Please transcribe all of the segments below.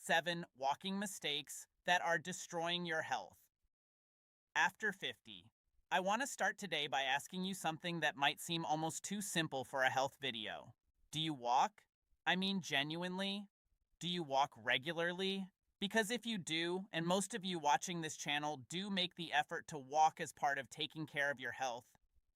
7 walking mistakes that are destroying your health. After 50. I want to start today by asking you something that might seem almost too simple for a health video. Do you walk? I mean, genuinely? Do you walk regularly? Because if you do, and most of you watching this channel do make the effort to walk as part of taking care of your health,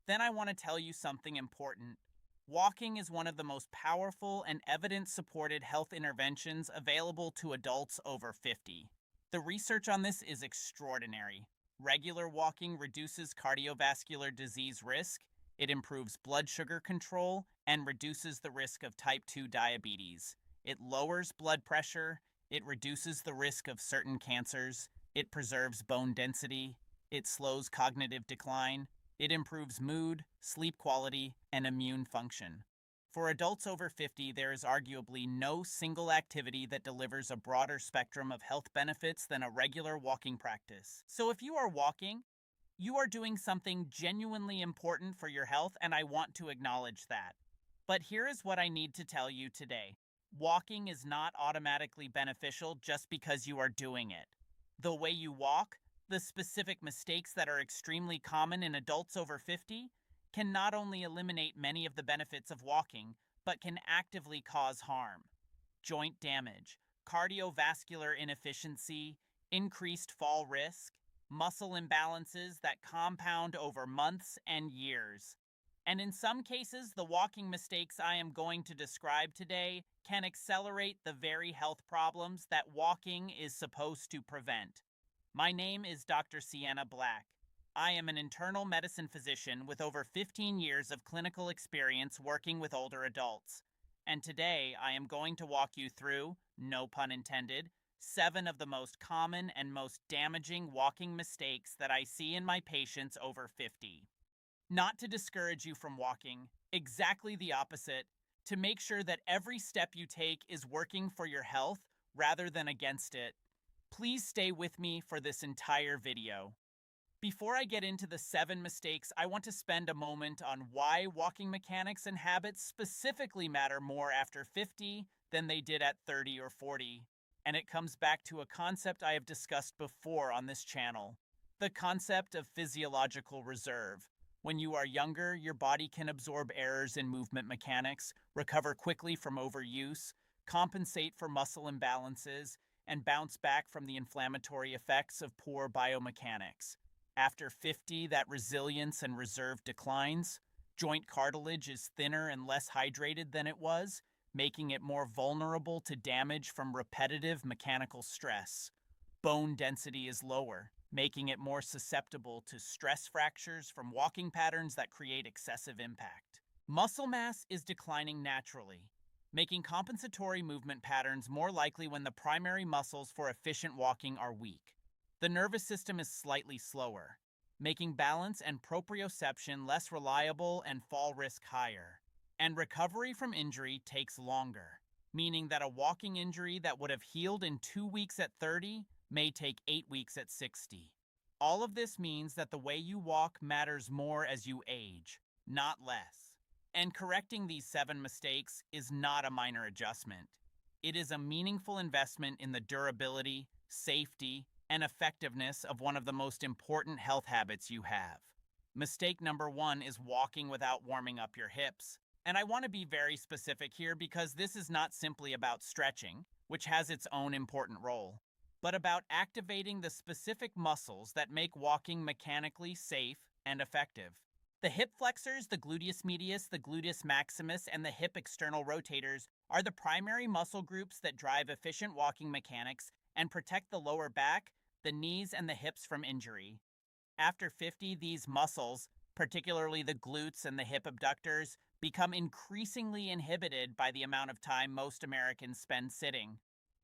then I want to tell you something important. Walking is one of the most powerful and evidence-supported health interventions available to adults over 50. The research on this is extraordinary. Regular walking reduces cardiovascular disease risk, it improves blood sugar control, and reduces the risk of type 2 diabetes. It lowers blood pressure, it reduces the risk of certain cancers, it preserves bone density, it slows cognitive decline, it improves mood, sleep quality, and immune function. For adults over 50, there is arguably no single activity that delivers a broader spectrum of health benefits than a regular walking practice. So if you are walking, you are doing something genuinely important for your health, and I want to acknowledge that. But here is what I need to tell you today. Walking is not automatically beneficial just because you are doing it. The way you walk, the specific mistakes that are extremely common in adults over 50, can not only eliminate many of the benefits of walking, but can actively cause harm. Joint damage, cardiovascular inefficiency, increased fall risk, muscle imbalances that compound over months and years. And in some cases, the walking mistakes I am going to describe today can accelerate the very health problems that walking is supposed to prevent. My name is Dr. Sienna Black. I am an internal medicine physician with over 15 years of clinical experience working with older adults. And today I am going to walk you through, no pun intended, 7 of the most common and most damaging walking mistakes that I see in my patients over 50. Not to discourage you from walking, exactly the opposite, to make sure that every step you take is working for your health rather than against it. Please stay with me for this entire video. Before I get into the 7 mistakes, I want to spend a moment on why walking mechanics and habits specifically matter more after 50 than they did at 30 or 40. And it comes back to a concept I have discussed before on this channel, the concept of physiological reserve. When you are younger, your body can absorb errors in movement mechanics, recover quickly from overuse, compensate for muscle imbalances, and bounce back from the inflammatory effects of poor biomechanics. After 50, that resilience and reserve declines. Joint cartilage is thinner and less hydrated than it was, making it more vulnerable to damage from repetitive mechanical stress. Bone density is lower, making it more susceptible to stress fractures from walking patterns that create excessive impact. Muscle mass is declining naturally, making compensatory movement patterns more likely when the primary muscles for efficient walking are weak. The nervous system is slightly slower, making balance and proprioception less reliable and fall risk higher. And recovery from injury takes longer, meaning that a walking injury that would have healed in 2 weeks at 30 may take 8 weeks at 60. All of this means that the way you walk matters more as you age, not less. And correcting these 7 mistakes is not a minor adjustment. It is a meaningful investment in the durability, safety, and effectiveness of one of the most important health habits you have. Mistake number 1 is walking without warming up your hips. And I want to be very specific here because this is not simply about stretching, which has its own important role, but about activating the specific muscles that make walking mechanically safe and effective. The hip flexors, the gluteus medius, the gluteus maximus, and the hip external rotators are the primary muscle groups that drive efficient walking mechanics and protect the lower back, the knees, and the hips from injury. After 50, these muscles, particularly the glutes and the hip abductors, become increasingly inhibited by the amount of time most Americans spend sitting.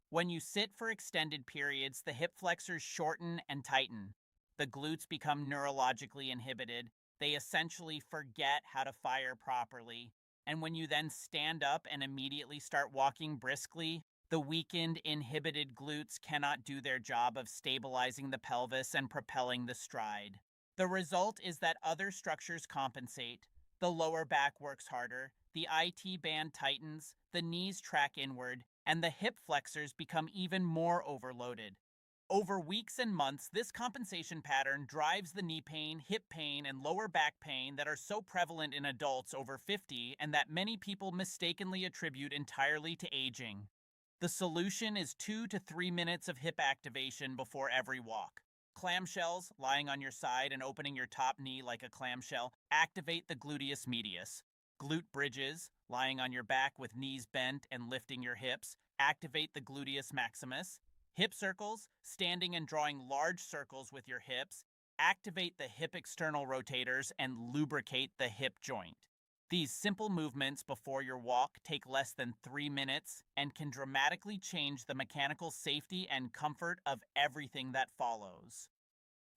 When you sit for extended periods, the hip flexors shorten and tighten. The glutes become neurologically inhibited. They essentially forget how to fire properly. And when you then stand up and immediately start walking briskly, the weakened, inhibited glutes cannot do their job of stabilizing the pelvis and propelling the stride. The result is that other structures compensate. The lower back works harder, the IT band tightens, the knees track inward, and the hip flexors become even more overloaded. Over weeks and months, this compensation pattern drives the knee pain, hip pain, and lower back pain that are so prevalent in adults over 50 and that many people mistakenly attribute entirely to aging. The solution is 2 to 3 minutes of hip activation before every walk. Clamshells, lying on your side and opening your top knee like a clamshell, activate the gluteus medius. Glute bridges, lying on your back with knees bent and lifting your hips, activate the gluteus maximus. Hip circles, standing and drawing large circles with your hips, activate the hip external rotators and lubricate the hip joint. These simple movements before your walk take less than 3 minutes and can dramatically change the mechanical safety and comfort of everything that follows.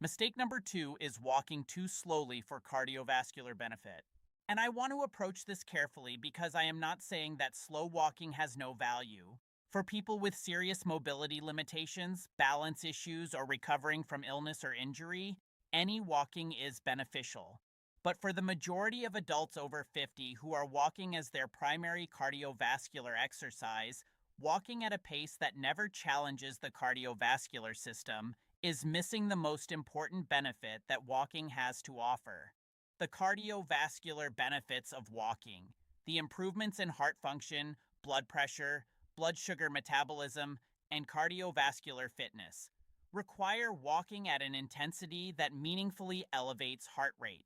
Mistake number 2 is walking too slowly for cardiovascular benefit. And I want to approach this carefully because I am not saying that slow walking has no value. For people with serious mobility limitations, balance issues, or recovering from illness or injury, any walking is beneficial. But for the majority of adults over 50 who are walking as their primary cardiovascular exercise, walking at a pace that never challenges the cardiovascular system is missing the most important benefit that walking has to offer. The cardiovascular benefits of walking, the improvements in heart function, blood pressure, blood sugar metabolism, and cardiovascular fitness, require walking at an intensity that meaningfully elevates heart rate.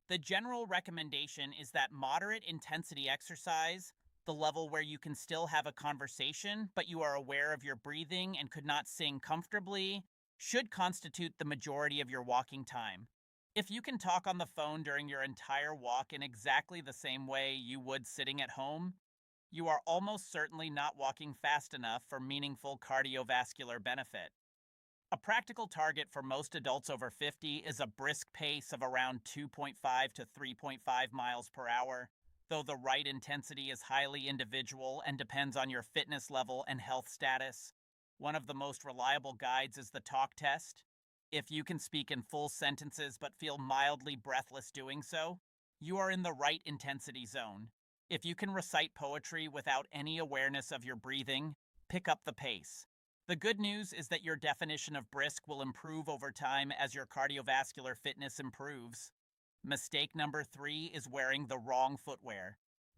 The general recommendation is that moderate intensity exercise, the level where you can still have a conversation but you are aware of your breathing and could not sing comfortably, should constitute the majority of your walking time. If you can talk on the phone during your entire walk in exactly the same way you would sitting at home, you are almost certainly not walking fast enough for meaningful cardiovascular benefit. A practical target for most adults over 50 is a brisk pace of around 2.5 to 3.5 miles per hour, though the right intensity is highly individual and depends on your fitness level and health status. One of the most reliable guides is the talk test. If you can speak in full sentences but feel mildly breathless doing so, you are in the right intensity zone. If you can recite poetry without any awareness of your breathing, pick up the pace. The good news is that your definition of brisk will improve over time as your cardiovascular fitness improves. Mistake number 3 is wearing the wrong footwear.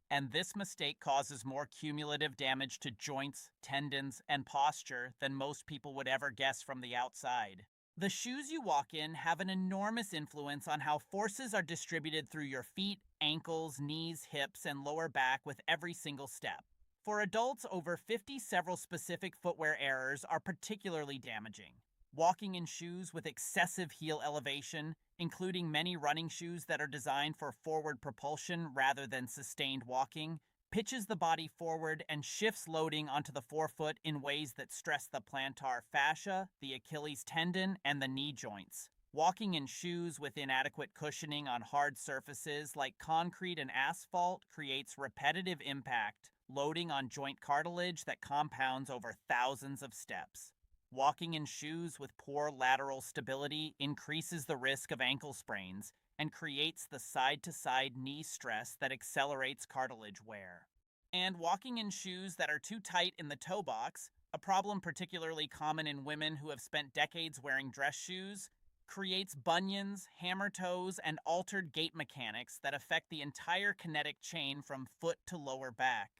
And this mistake causes more cumulative damage to joints, tendons, and posture than most people would ever guess from the outside. The shoes you walk in have an enormous influence on how forces are distributed through your feet, ankles, knees, hips, and lower back with every single step. For adults over 50, several specific footwear errors are particularly damaging. Walking in shoes with excessive heel elevation, including many running shoes that are designed for forward propulsion rather than sustained walking, pitches the body forward and shifts loading onto the forefoot in ways that stress the plantar fascia, the Achilles tendon, and the knee joints. Walking in shoes with inadequate cushioning on hard surfaces like concrete and asphalt creates repetitive impact, loading on joint cartilage that compounds over thousands of steps. Walking in shoes with poor lateral stability increases the risk of ankle sprains and creates the side-to-side knee stress that accelerates cartilage wear. And walking in shoes that are too tight in the toe box, a problem particularly common in women who have spent decades wearing dress shoes, creates bunions, hammer toes, and altered gait mechanics that affect the entire kinetic chain from foot to lower back.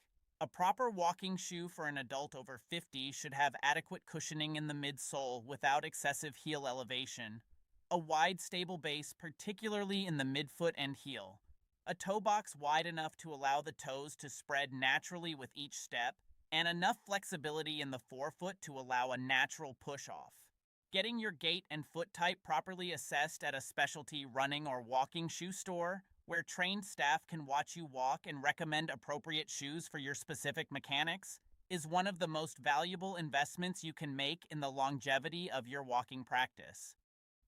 A proper walking shoe for an adult over 50 should have adequate cushioning in the midsole without excessive heel elevation, a wide stable base particularly in the midfoot and heel, a toe box wide enough to allow the toes to spread naturally with each step, and enough flexibility in the forefoot to allow a natural push-off. Getting your gait and foot type properly assessed at a specialty running or walking shoe store, where trained staff can watch you walk and recommend appropriate shoes for your specific mechanics, is one of the most valuable investments you can make in the longevity of your walking practice.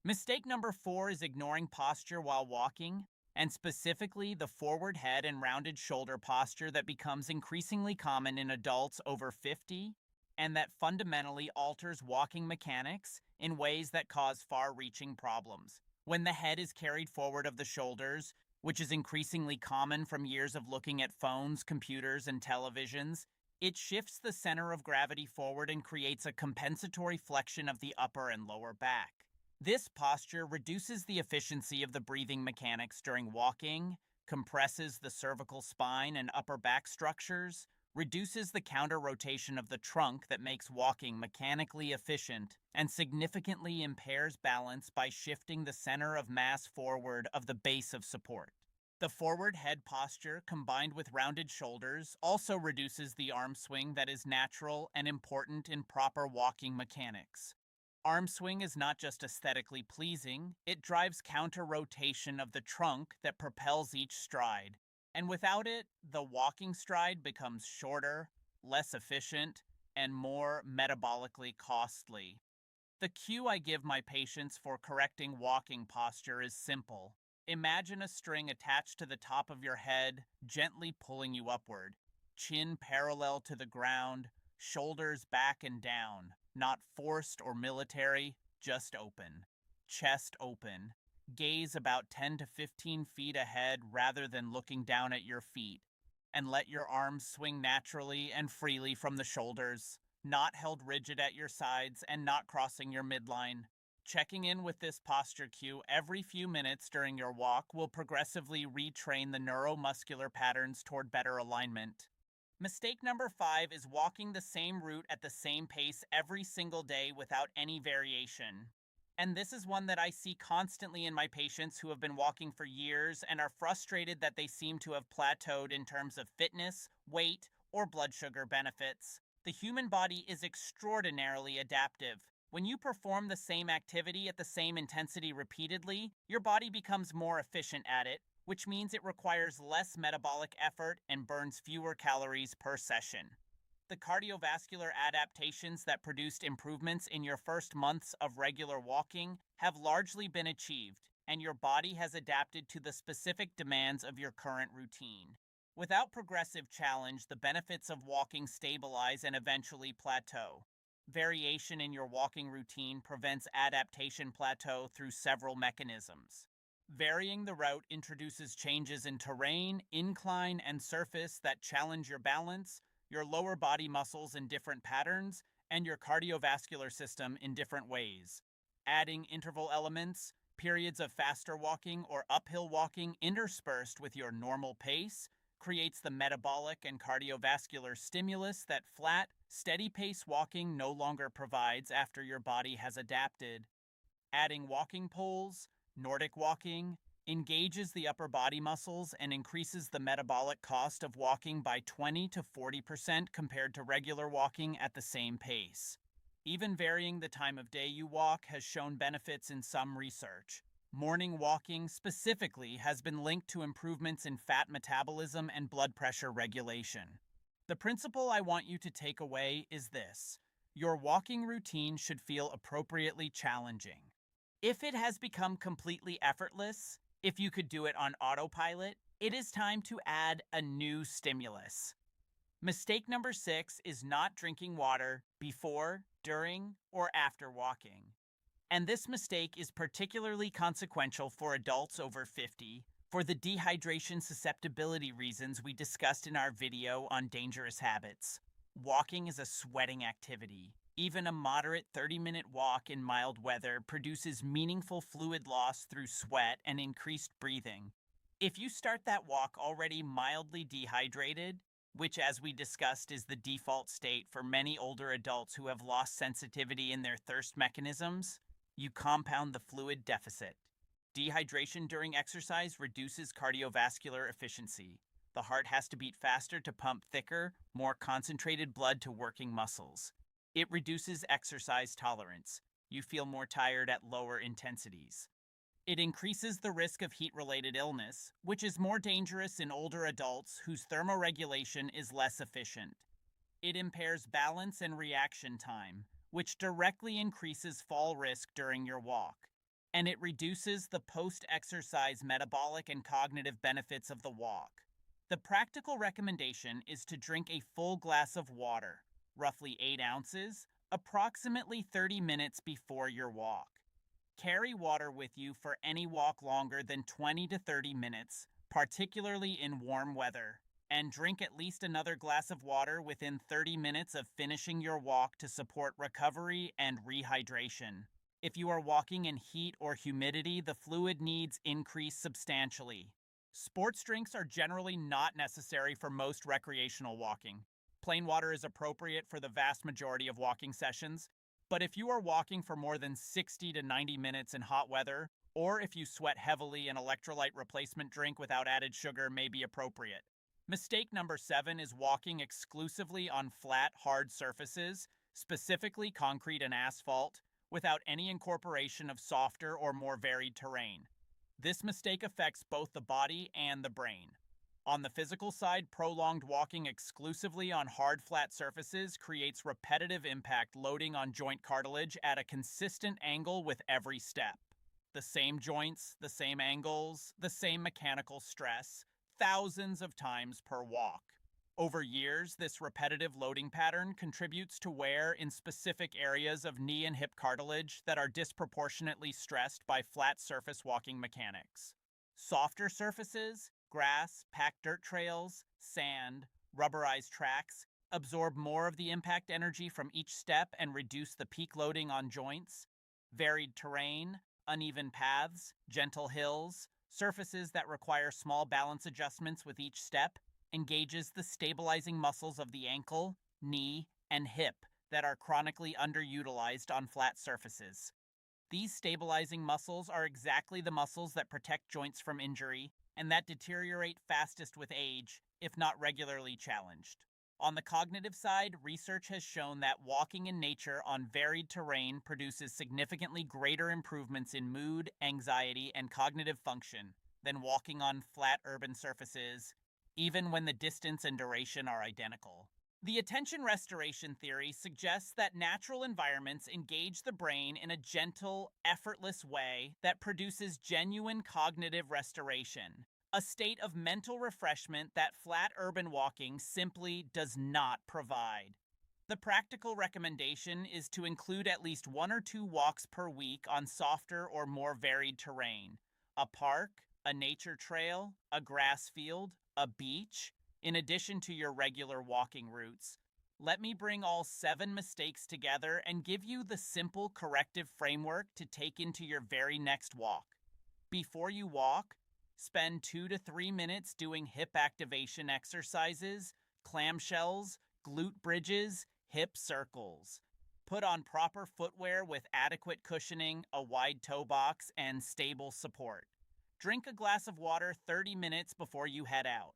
Mistake number 4 is ignoring posture while walking, and specifically the forward head and rounded shoulder posture that becomes increasingly common in adults over 50, and that fundamentally alters walking mechanics in ways that cause far-reaching problems. When the head is carried forward of the shoulders, which is increasingly common from years of looking at phones, computers, and televisions. It shifts the center of gravity forward and creates a compensatory flexion of the upper and lower back. This posture reduces the efficiency of the breathing mechanics during walking, compresses the cervical spine and upper back structures, reduces the counter rotation of the trunk that makes walking mechanically efficient, and significantly impairs balance by shifting the center of mass forward of the base of support. The forward head posture, combined with rounded shoulders, also reduces the arm swing that is natural and important in proper walking mechanics. Arm swing is not just aesthetically pleasing, it drives counter rotation of the trunk that propels each stride. And without it, the walking stride becomes shorter, less efficient, and more metabolically costly. The cue I give my patients for correcting walking posture is simple. Imagine a string attached to the top of your head, gently pulling you upward. Chin parallel to the ground, shoulders back and down, not forced or military, just open. Chest open. Gaze about 10 to 15 feet ahead rather than looking down at your feet. And let your arms swing naturally and freely from the shoulders, not held rigid at your sides and not crossing your midline. Checking in with this posture cue every few minutes during your walk will progressively retrain the neuromuscular patterns toward better alignment. Mistake number 5 is walking the same route at the same pace every single day without any variation. And this is one that I see constantly in my patients who have been walking for years and are frustrated that they seem to have plateaued in terms of fitness, weight, or blood sugar benefits. The human body is extraordinarily adaptive. When you perform the same activity at the same intensity repeatedly, your body becomes more efficient at it, which means it requires less metabolic effort and burns fewer calories per session. The cardiovascular adaptations that produced improvements in your first months of regular walking have largely been achieved, and your body has adapted to the specific demands of your current routine. Without progressive challenge, the benefits of walking stabilize and eventually plateau. Variation in your walking routine prevents adaptation plateau through several mechanisms. Varying the route introduces changes in terrain, incline, and surface that challenge your balance, your lower body muscles in different patterns, and your cardiovascular system in different ways. Adding interval elements, periods of faster walking or uphill walking interspersed with your normal pace, creates the metabolic and cardiovascular stimulus that flat, steady-pace walking no longer provides after your body has adapted. Adding walking poles, Nordic walking, engages the upper body muscles and increases the metabolic cost of walking by 20 to 40% compared to regular walking at the same pace. Even varying the time of day you walk has shown benefits in some research. Morning walking specifically has been linked to improvements in fat metabolism and blood pressure regulation. The principle I want you to take away is this: your walking routine should feel appropriately challenging. If it has become completely effortless, if you could do it on autopilot, it is time to add a new stimulus. Mistake number 6 is not drinking water before, during, or after walking. And this mistake is particularly consequential for adults over 50 for the dehydration susceptibility reasons we discussed in our video on dangerous habits. Walking is a sweating activity. Even a moderate 30-minute walk in mild weather produces meaningful fluid loss through sweat and increased breathing. If you start that walk already mildly dehydrated, which as we discussed is the default state for many older adults who have lost sensitivity in their thirst mechanisms, you compound the fluid deficit. Dehydration during exercise reduces cardiovascular efficiency. The heart has to beat faster to pump thicker, more concentrated blood to working muscles. It reduces exercise tolerance. You feel more tired at lower intensities. It increases the risk of heat-related illness, which is more dangerous in older adults whose thermoregulation is less efficient. It impairs balance and reaction time, which directly increases fall risk during your walk. And it reduces the post-exercise metabolic and cognitive benefits of the walk. The practical recommendation is to drink a full glass of water, roughly 8 ounces, approximately 30 minutes before your walk. Carry water with you for any walk longer than 20 to 30 minutes, particularly in warm weather. And drink at least another glass of water within 30 minutes of finishing your walk to support recovery and rehydration. If you are walking in heat or humidity, the fluid needs increase substantially. Sports drinks are generally not necessary for most recreational walking. Plain water is appropriate for the vast majority of walking sessions, but if you are walking for more than 60 to 90 minutes in hot weather, or if you sweat heavily, an electrolyte replacement drink without added sugar may be appropriate. Mistake number 7 is walking exclusively on flat, hard surfaces, specifically concrete and asphalt, without any incorporation of softer or more varied terrain. This mistake affects both the body and the brain. On the physical side, prolonged walking exclusively on hard, flat surfaces creates repetitive impact loading on joint cartilage at a consistent angle with every step. The same joints, the same angles, the same mechanical stress, thousands of times per walk. Over years, this repetitive loading pattern contributes to wear in specific areas of knee and hip cartilage that are disproportionately stressed by flat surface walking mechanics. Softer surfaces, grass, packed dirt trails, sand, rubberized tracks, absorb more of the impact energy from each step and reduce the peak loading on joints. Varied terrain, uneven paths, gentle hills, surfaces that require small balance adjustments with each step, engages the stabilizing muscles of the ankle, knee, and hip that are chronically underutilized on flat surfaces. These stabilizing muscles are exactly the muscles that protect joints from injury and that deteriorate fastest with age, if not regularly challenged. On the cognitive side, research has shown that walking in nature on varied terrain produces significantly greater improvements in mood, anxiety, and cognitive function than walking on flat urban surfaces, even when the distance and duration are identical. The attention restoration theory suggests that natural environments engage the brain in a gentle, effortless way that produces genuine cognitive restoration, a state of mental refreshment that flat urban walking simply does not provide. The practical recommendation is to include at least 1 or 2 walks per week on softer or more varied terrain: a park, a nature trail, a grass field, a beach, in addition to your regular walking routes. Let me bring all 7 mistakes together and give you the simple corrective framework to take into your very next walk. Before you walk, spend 2 to 3 minutes doing hip activation exercises, clamshells, glute bridges, hip circles. Put on proper footwear with adequate cushioning, a wide toe box, and stable support. Drink a glass of water 30 minutes before you head out.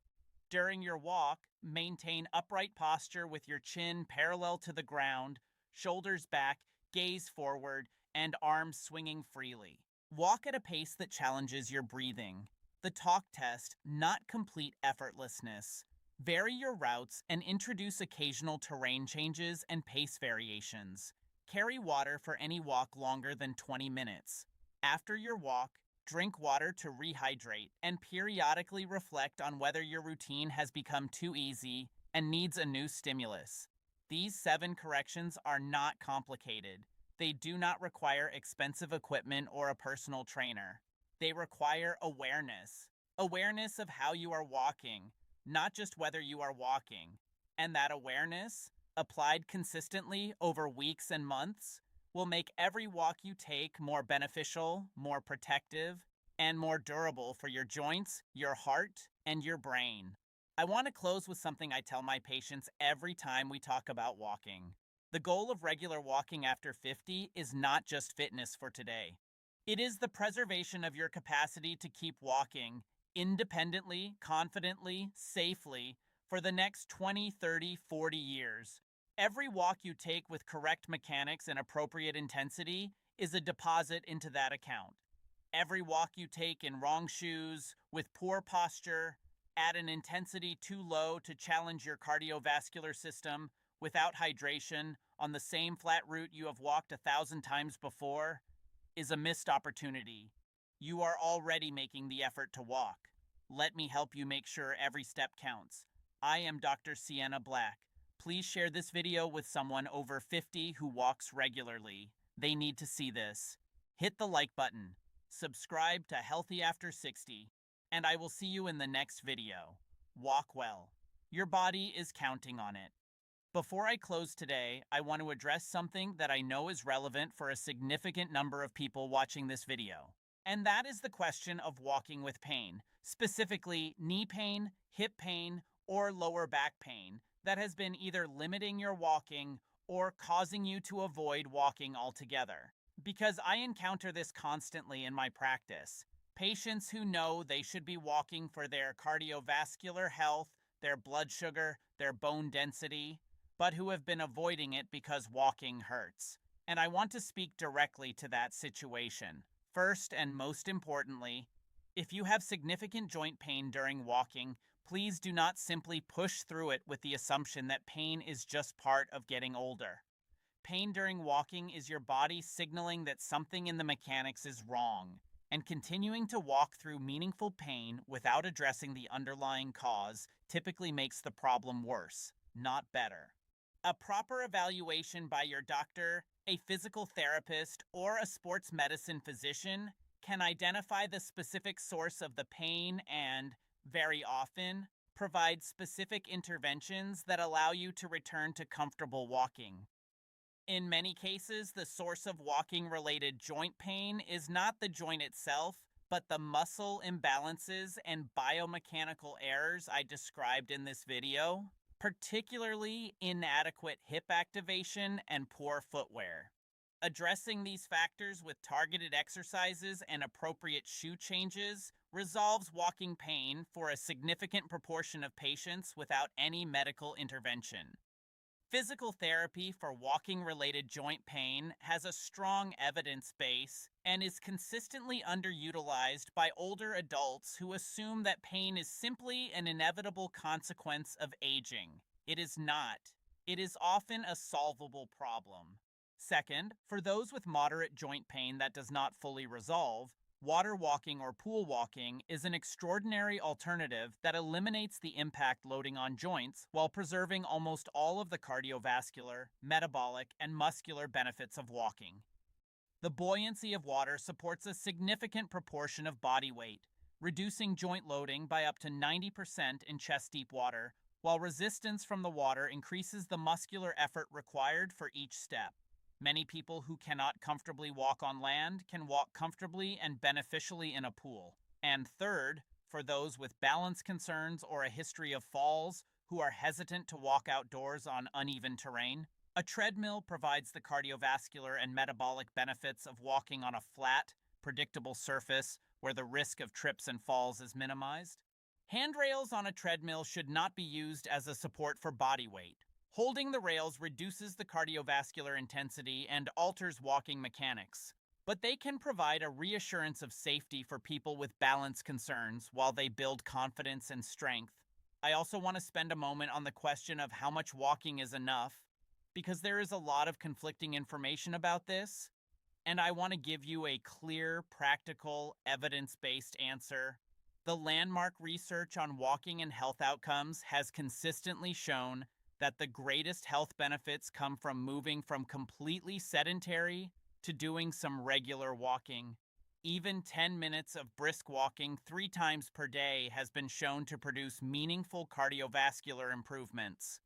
During your walk, maintain upright posture with your chin parallel to the ground, shoulders back, gaze forward, and arms swinging freely. Walk at a pace that challenges your breathing. The talk test, not complete effortlessness. Vary your routes and introduce occasional terrain changes and pace variations. Carry water for any walk longer than 20 minutes. After your walk, drink water to rehydrate and periodically reflect on whether your routine has become too easy and needs a new stimulus. These 7 corrections are not complicated. They do not require expensive equipment or a personal trainer. They require awareness. Awareness of how you are walking, not just whether you are walking. And that awareness, applied consistently over weeks and months, will make every walk you take more beneficial, more protective, and more durable for your joints, your heart, and your brain. I want to close with something I tell my patients every time we talk about walking. The goal of regular walking after 50 is not just fitness for today. It is the preservation of your capacity to keep walking independently, confidently, safely for the next 20, 30, 40 years. Every walk you take with correct mechanics and appropriate intensity is a deposit into that account. Every walk you take in wrong shoes, with poor posture, at an intensity too low to challenge your cardiovascular system, without hydration, on the same flat route you have walked 1,000 times before, is a missed opportunity. You are already making the effort to walk. Let me help you make sure every step counts. I am Dr. Sienna Black. Please share this video with someone over 50 who walks regularly. They need to see this. hit the like button, subscribe to Healthy After 60, and I will see you in the next video. Walk well. Your body is counting on it. Before I close today, I want to address something that I know is relevant for a significant number of people watching this video. And that is the question of walking with pain, specifically knee pain, hip pain, or lower back pain that has been either limiting your walking or causing you to avoid walking altogether. Because I encounter this constantly in my practice. Patients who know they should be walking for their cardiovascular health, their blood sugar, their bone density, but who have been avoiding it because walking hurts. And I want to speak directly to that situation. First and most importantly, if you have significant joint pain during walking, please do not simply push through it with the assumption that pain is just part of getting older. Pain during walking is your body signaling that something in the mechanics is wrong, and continuing to walk through meaningful pain without addressing the underlying cause typically makes the problem worse, not better. A proper evaluation by your doctor, a physical therapist, or a sports medicine physician can identify the specific source of the pain and, very often, provide specific interventions that allow you to return to comfortable walking. In many cases, the source of walking-related joint pain is not the joint itself, but the muscle imbalances and biomechanical errors I described in this video, particularly inadequate hip activation and poor footwear. Addressing these factors with targeted exercises and appropriate shoe changes resolves walking pain for a significant proportion of patients without any medical intervention. Physical therapy for walking-related joint pain has a strong evidence base and is consistently underutilized by older adults who assume that pain is simply an inevitable consequence of aging. It is not. It is often a solvable problem. Second, for those with moderate joint pain that does not fully resolve, water walking or pool walking is an extraordinary alternative that eliminates the impact loading on joints while preserving almost all of the cardiovascular, metabolic, and muscular benefits of walking. The buoyancy of water supports a significant proportion of body weight, reducing joint loading by up to 90% in chest-deep water, while resistance from the water increases the muscular effort required for each step. Many people who cannot comfortably walk on land can walk comfortably and beneficially in a pool. And third, for those with balance concerns or a history of falls who are hesitant to walk outdoors on uneven terrain, a treadmill provides the cardiovascular and metabolic benefits of walking on a flat, predictable surface where the risk of trips and falls is minimized. Handrails on a treadmill should not be used as a support for body weight. Holding the rails reduces the cardiovascular intensity and alters walking mechanics, but they can provide a reassurance of safety for people with balance concerns while they build confidence and strength. I also want to spend a moment on the question of how much walking is enough, because there is a lot of conflicting information about this, and I want to give you a clear, practical, evidence-based answer. The landmark research on walking and health outcomes has consistently shown that the greatest health benefits come from moving from completely sedentary to doing some regular walking. Even 10 minutes of brisk walking 3 times per day has been shown to produce meaningful cardiovascular improvements.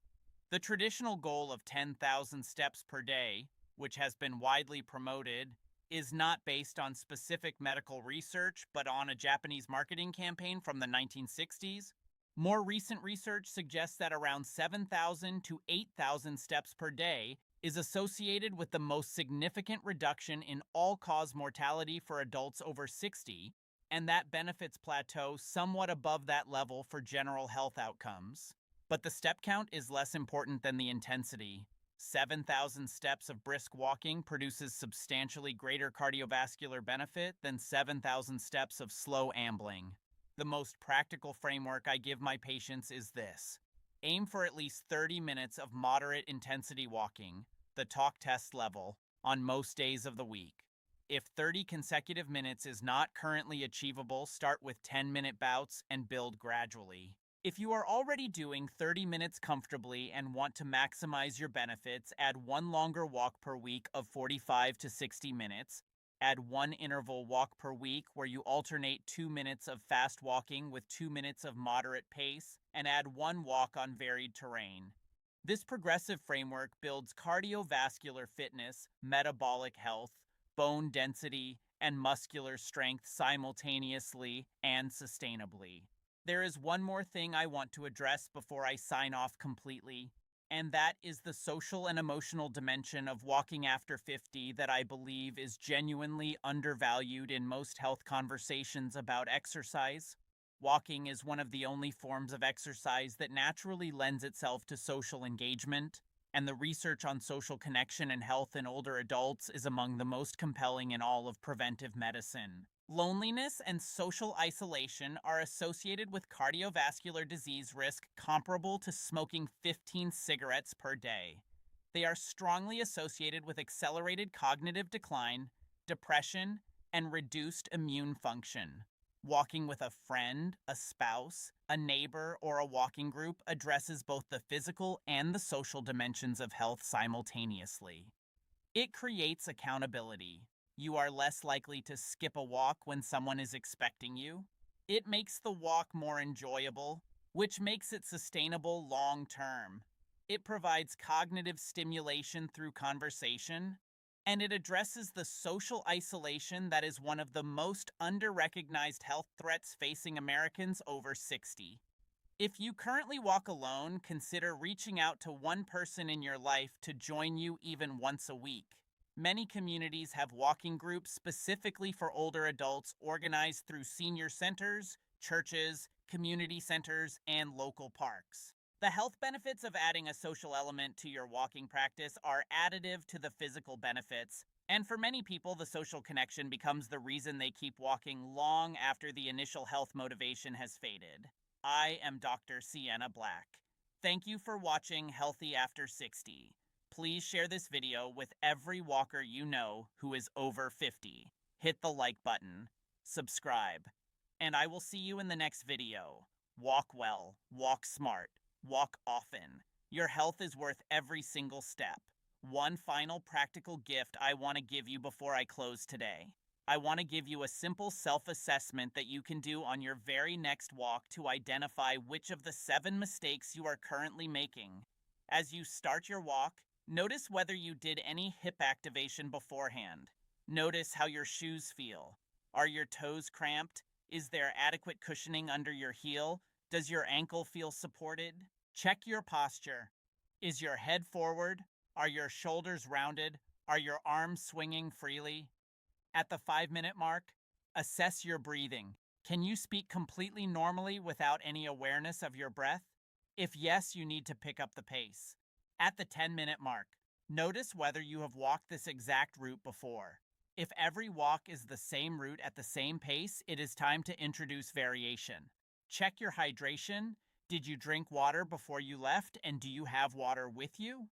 The traditional goal of 10,000 steps per day, which has been widely promoted, is not based on specific medical research, but on a Japanese marketing campaign from the 1960s. More recent research suggests that around 7,000 to 8,000 steps per day is associated with the most significant reduction in all-cause mortality for adults over 60, and that benefits plateau somewhat above that level for general health outcomes. But the step count is less important than the intensity. 7,000 steps of brisk walking produces substantially greater cardiovascular benefit than 7,000 steps of slow ambling. The most practical framework I give my patients is this. Aim for at least 30 minutes of moderate intensity walking, the talk test level, on most days of the week. If 30 consecutive minutes is not currently achievable, start with 10-minute bouts and build gradually. If you are already doing 30 minutes comfortably and want to maximize your benefits, add one longer walk per week of 45 to 60 minutes, Add one interval walk per week where you alternate 2 minutes of fast walking with 2 minutes of moderate pace, and add one walk on varied terrain. This progressive framework builds cardiovascular fitness, metabolic health, bone density, and muscular strength simultaneously and sustainably. There is one more thing I want to address before I sign off completely, and that is the social and emotional dimension of walking after 50 that I believe is genuinely undervalued in most health conversations about exercise. Walking is one of the only forms of exercise that naturally lends itself to social engagement, and the research on social connection and health in older adults is among the most compelling in all of preventive medicine. Loneliness and social isolation are associated with cardiovascular disease risk comparable to smoking 15 cigarettes per day. They are strongly associated with accelerated cognitive decline, depression, and reduced immune function. Walking with a friend, a spouse, a neighbor, or a walking group addresses both the physical and the social dimensions of health simultaneously. It creates accountability. You are less likely to skip a walk when someone is expecting you. It makes the walk more enjoyable, which makes it sustainable long term. It provides cognitive stimulation through conversation, and it addresses the social isolation that is one of the most under-recognized health threats facing Americans over 60. If you currently walk alone, consider reaching out to one person in your life to join you even once a week. Many communities have walking groups specifically for older adults organized through senior centers, churches, community centers, and local parks. The health benefits of adding a social element to your walking practice are additive to the physical benefits, and for many people, the social connection becomes the reason they keep walking long after the initial health motivation has faded. I am Dr. Sienna Black. Thank you for watching Healthy After 60. Please share this video with every walker you know who is over 50. Hit the like button, subscribe, and I will see you in the next video. Walk well, walk smart, walk often. Your health is worth every single step. One final practical gift I want to give you before I close today. I want to give you a simple self-assessment that you can do on your very next walk to identify which of the 7 mistakes you are currently making. As you start your walk, notice whether you did any hip activation beforehand. Notice how your shoes feel. Are your toes cramped? Is there adequate cushioning under your heel? Does your ankle feel supported? Check your posture. Is your head forward? Are your shoulders rounded? Are your arms swinging freely? At the 5-minute mark, assess your breathing. Can you speak completely normally without any awareness of your breath? If yes, you need to pick up the pace. At the 10-minute mark, notice whether you have walked this exact route before. If every walk is the same route at the same pace, it is time to introduce variation. Check your hydration. Did you drink water before you left, and do you have water with you?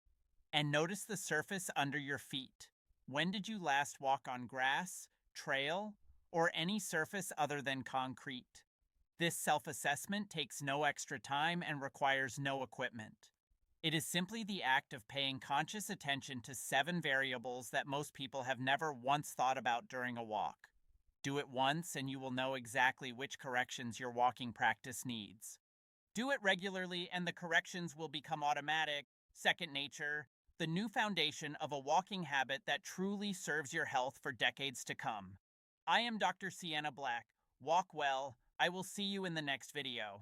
And notice the surface under your feet. When did you last walk on grass, trail, or any surface other than concrete? This self-assessment takes no extra time and requires no equipment. It is simply the act of paying conscious attention to 7 variables that most people have never once thought about during a walk. Do it once and you will know exactly which corrections your walking practice needs. Do it regularly and the corrections will become automatic, second nature, the new foundation of a walking habit that truly serves your health for decades to come. I am Dr. Sienna Black. Walk well. I will see you in the next video.